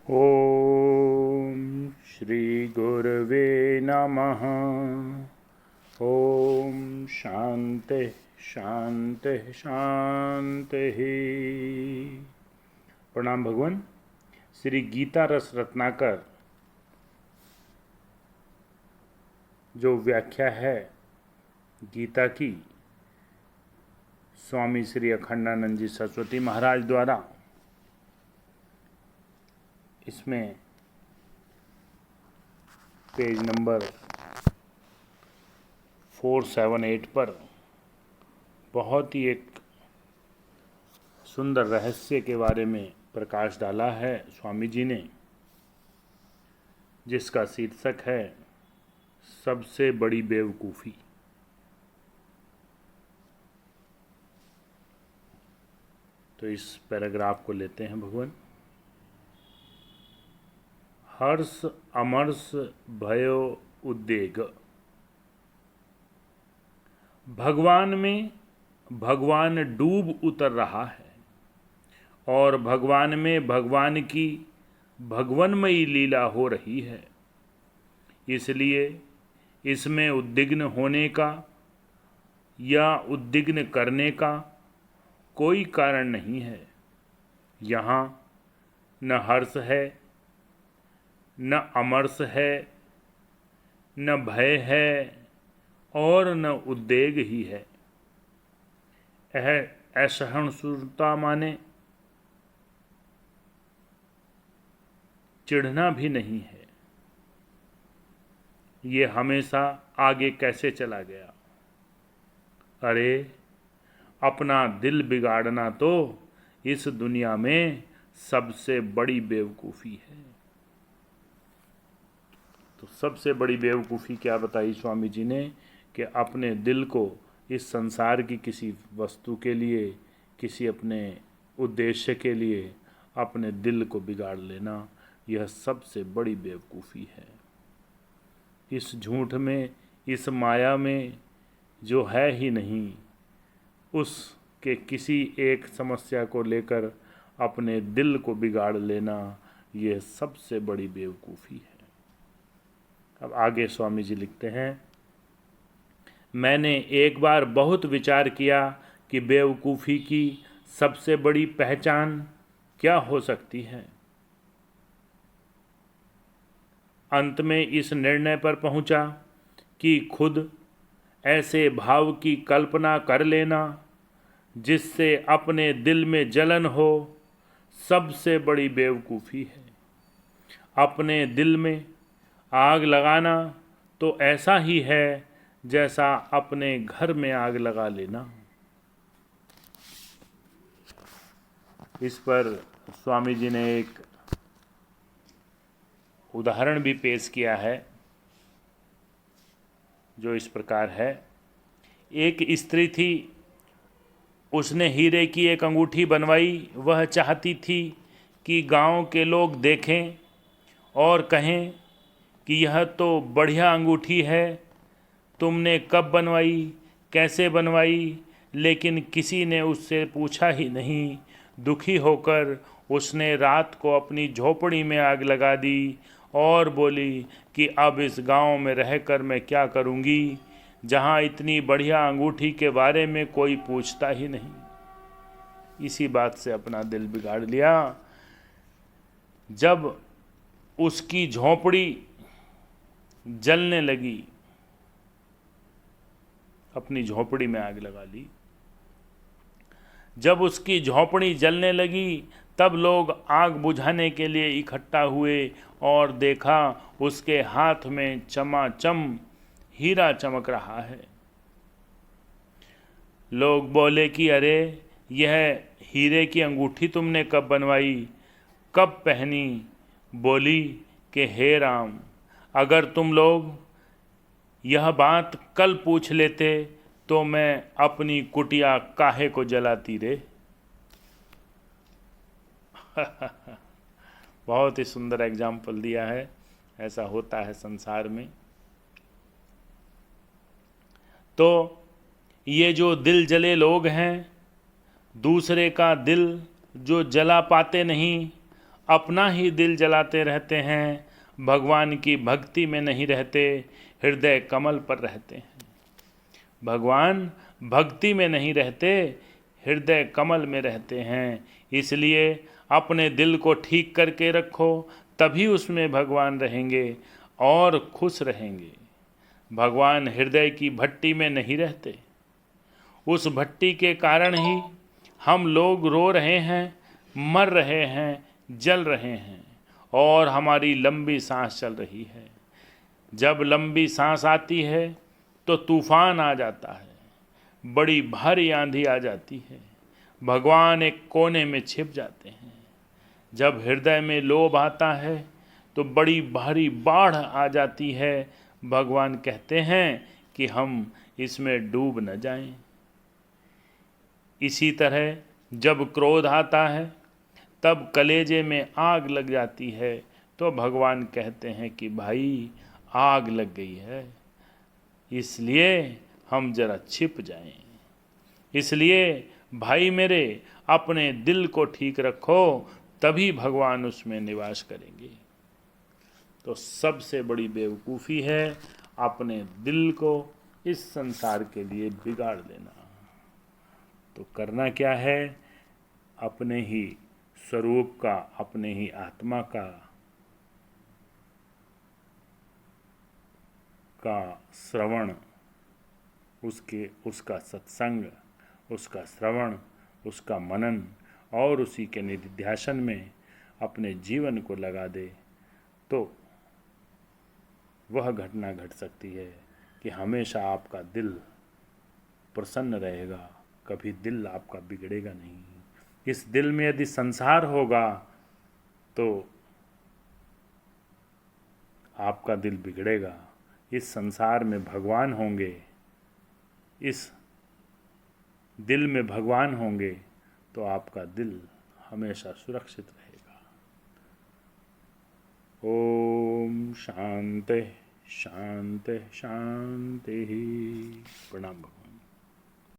ओम श्री गुरवे नमः। ओम शांति शांति शांति। प्रणाम भगवान। श्री गीता रस रत्नाकर जो व्याख्या है गीता की स्वामी श्री अखंडानंद जी सरस्वती महाराज द्वारा, इसमें पेज नंबर 478 पर बहुत ही एक सुंदर रहस्य के बारे में प्रकाश डाला है स्वामी जी ने, जिसका शीर्षक है सबसे बड़ी बेवकूफ़ी। तो इस पैराग्राफ को लेते हैं भगवान। हर्ष अमर्ष भयो उद्वेग। भगवान में भगवान डूब उतर रहा है और भगवान में भगवान की भगवन्मयी लीला हो रही है, इसलिए इसमें उद्विग्न होने का या उद्विग्न करने का कोई कारण नहीं है। यहाँ न हर्ष है, न अमर्ष है, न भय है और न उद्वेग ही है। असहिष्णुता माने चिढ़ना भी नहीं है। ये हमेशा आगे कैसे चला गया। अरे अपना दिल बिगाड़ना तो इस दुनिया में सबसे बड़ी बेवकूफ़ी है। तो सबसे बड़ी बेवकूफ़ी क्या बताई स्वामी जी ने कि अपने दिल को इस संसार की किसी वस्तु के लिए, किसी अपने उद्देश्य के लिए अपने दिल को बिगाड़ लेना, यह सबसे बड़ी बेवकूफ़ी है। इस झूठ में, इस माया में जो है ही नहीं, उसके किसी एक समस्या को लेकर अपने दिल को बिगाड़ लेना, यह सबसे बड़ी बेवकूफ़ी है। अब आगे स्वामी जी लिखते हैं, मैंने एक बार बहुत विचार किया कि बेवकूफ़ी की सबसे बड़ी पहचान क्या हो सकती है। अंत में इस निर्णय पर पहुंचा कि खुद ऐसे भाव की कल्पना कर लेना जिससे अपने दिल में जलन हो, सबसे बड़ी बेवकूफ़ी है। अपने दिल में आग लगाना तो ऐसा ही है जैसा अपने घर में आग लगा लेना। इस पर स्वामी जी ने एक उदाहरण भी पेश किया है जो इस प्रकार है। एक स्त्री थी, उसने हीरे की एक अंगूठी बनवाई। वह चाहती थी कि गांव के लोग देखें और कहें कि यह तो बढ़िया अंगूठी है, तुमने कब बनवाई, कैसे बनवाई, लेकिन किसी ने उससे पूछा ही नहीं। दुखी होकर उसने रात को अपनी झोपड़ी में आग लगा दी और बोली कि अब इस गांव में रहकर मैं क्या करूंगी, जहां इतनी बढ़िया अंगूठी के बारे में कोई पूछता ही नहीं। इसी बात से अपना दिल बिगाड़ लिया। जब उसकी झोपड़ी जलने लगी, अपनी झोपड़ी में आग लगा ली। जब उसकी झोपड़ी जलने लगी तब लोग आग बुझाने के लिए इकट्ठा हुए और देखा उसके हाथ में चमाचम हीरा चमक रहा है। लोग बोले कि अरे यह हीरे की अंगूठी तुमने कब बनवाई, कब पहनी। बोली कि हे राम, अगर तुम लोग यह बात कल पूछ लेते तो मैं अपनी कुटिया काहे को जलाती रे। बहुत ही सुंदर एग्जाम्पल दिया है। ऐसा होता है संसार में। तो ये जो दिल जले लोग हैं, दूसरे का दिल जो जला पाते नहीं, अपना ही दिल जलाते रहते हैं, भगवान की भक्ति में नहीं रहते, हृदय कमल पर रहते हैं। भगवान भक्ति में नहीं रहते, हृदय कमल में रहते हैं। इसलिए अपने दिल को ठीक करके रखो, तभी उसमें भगवान रहेंगे और खुश रहेंगे। भगवान हृदय की भट्टी में नहीं रहते। उस भट्टी के कारण ही हम लोग रो रहे हैं, मर रहे हैं, जल रहे हैं और हमारी लंबी सांस चल रही है। जब लंबी सांस आती है तो तूफान आ जाता है, बड़ी भारी आंधी आ जाती है, भगवान एक कोने में छिप जाते हैं। जब हृदय में लोभ आता है तो बड़ी भारी बाढ़ आ जाती है, भगवान कहते हैं कि हम इसमें डूब न जाएं। इसी तरह जब क्रोध आता है तब कलेजे में आग लग जाती है, तो भगवान कहते हैं कि भाई आग लग गई है, इसलिए हम जरा छिप जाएं। इसलिए भाई मेरे, अपने दिल को ठीक रखो, तभी भगवान उसमें निवास करेंगे। तो सबसे बड़ी बेवकूफ़ी है अपने दिल को इस संसार के लिए बिगाड़ देना। तो करना क्या है? अपने ही स्वरूप का, अपने ही आत्मा का श्रवण, उसका सत्संग, उसका श्रवण, उसका मनन और उसी के निधिध्यासन में अपने जीवन को लगा दे, तो वह घटना घट सकती है कि हमेशा आपका दिल प्रसन्न रहेगा, कभी दिल आपका बिगड़ेगा नहीं। इस दिल में यदि संसार होगा तो आपका दिल बिगड़ेगा। इस संसार में भगवान होंगे, इस दिल में भगवान होंगे तो आपका दिल हमेशा सुरक्षित रहेगा। ओम शांति शांति शांति। प्रणाम भगवान।